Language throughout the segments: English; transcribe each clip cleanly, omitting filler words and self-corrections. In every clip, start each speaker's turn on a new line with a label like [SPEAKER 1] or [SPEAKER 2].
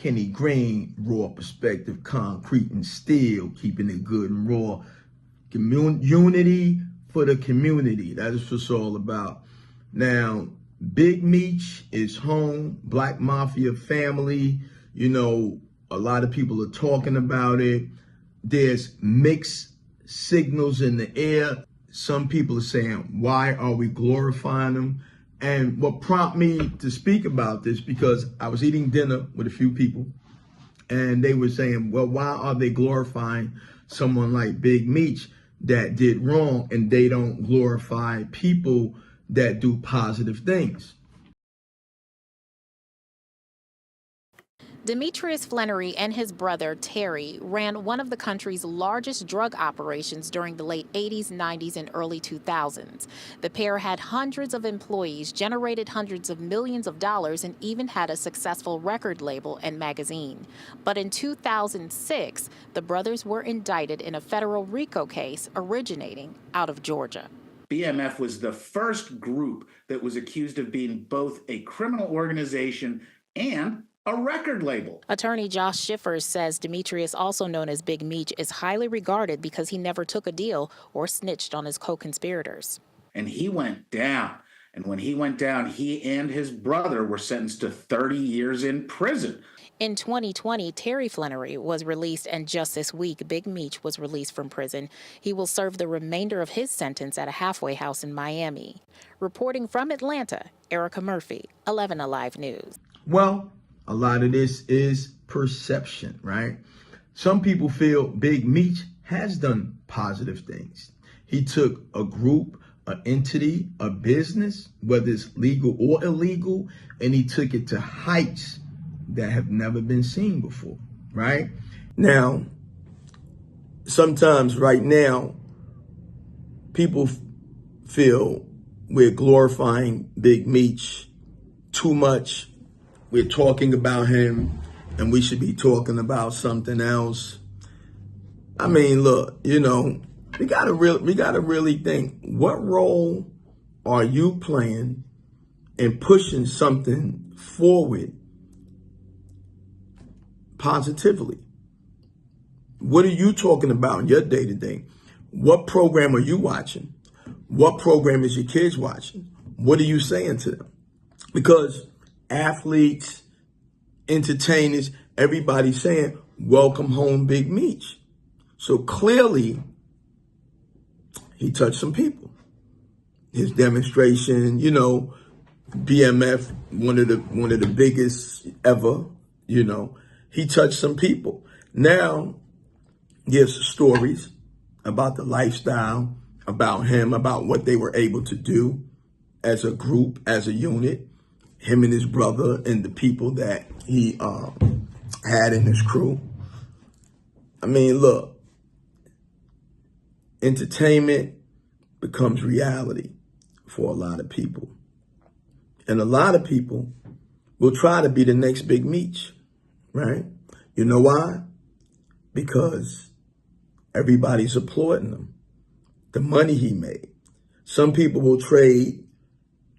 [SPEAKER 1] Kenny Green, raw perspective, concrete and steel, keeping it good and raw. Unity for the community. That is what it's all about. Now, Big Meech is home, Black Mafia family. You know, a lot of people are talking about it. There's mixed signals in the air. Some people are saying, why are we glorifying them? And what prompted me to speak about this, because I was eating dinner with a few people and they were saying, well, why are they glorifying someone like Big Meech that did wrong, and they don't glorify people that do positive things?
[SPEAKER 2] Demetrius Flannery and his brother, Terry, ran one of the country's largest drug operations during the late 80s, 90s, and early 2000s. The pair had hundreds of employees, generated hundreds of millions of dollars, and even had a successful record label and magazine. But in 2006, the brothers were indicted in a federal RICO case originating out of Georgia.
[SPEAKER 3] BMF was the first group that was accused of being both a criminal organization and a record label.
[SPEAKER 2] Attorney Josh Schiffers says Demetrius, also known as Big Meech, is highly regarded because he never took a deal or snitched on his co-conspirators.
[SPEAKER 3] And he went down. And when he went down, he and his brother were sentenced to 30 years in prison.
[SPEAKER 2] In 2020, Terry Flannery was released, and just this week, Big Meech was released from prison. He will serve the remainder of his sentence at a halfway house in Miami. Reporting from Atlanta, Erica Murphy, 11 Alive News.
[SPEAKER 1] Well, a lot of this is perception, right? Some people feel Big Meech has done positive things. He took a group, an entity, a business, whether it's legal or illegal, and he took it to heights that have never been seen before, right? Now, sometimes right now, people feel we're glorifying Big Meech too much. We're talking about him and we should be talking about something else. I mean, look, you know, we gotta really think, what role are you playing in pushing something forward positively? What are you talking about in your day-to-day? What program are you watching? What program is your kids watching? What are you saying to them? Because athletes, entertainers, everybody's saying, welcome home, Big Meech. So clearly, he touched some people. His demonstration, you know, BMF, one of the biggest ever, you know, he touched some people. Now, there's stories about the lifestyle, about him, about what they were able to do as a group, as a unit, him and his brother and the people that he had in his crew. I mean, look, entertainment becomes reality for a lot of people. And a lot of people will try to be the next Big Meech, right? You know why? Because everybody's applauding him. The money he made. Some people will trade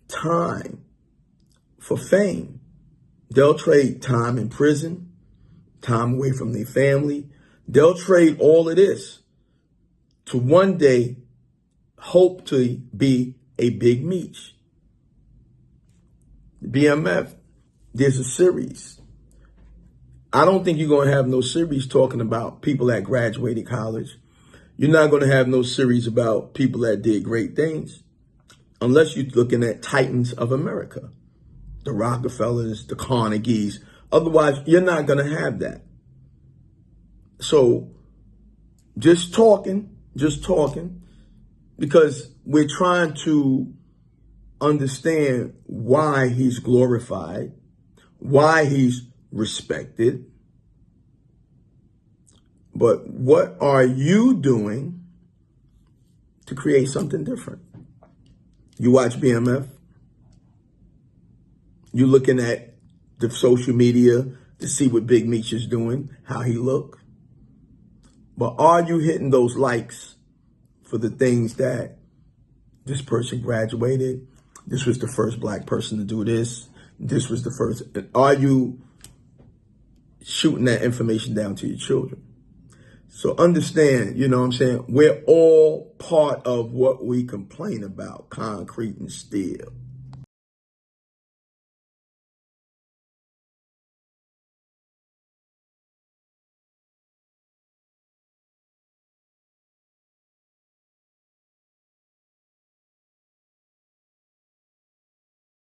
[SPEAKER 1] time for fame. They'll trade time in prison, time away from their family. They'll trade all of this to one day hope to be a Big Meech. BMF, there's a series. I don't think you're going to have no series talking about people that graduated college. You're not going to have no series about people that did great things unless you're looking at Titans of America, the Rockefellers, the Carnegies. Otherwise, you're not going to have that. So just talking, because we're trying to understand why he's glorified, why he's respected. But what are you doing to create something different? You watch BMF. You looking at the social media to see what Big Meech is doing, how he look. But are you hitting those likes for the things that this person graduated? This was the first black person to do this. This was the first. Are you shooting that information down to your children. So understand, you know what I'm saying? We're all part of what we complain about, concrete and steel.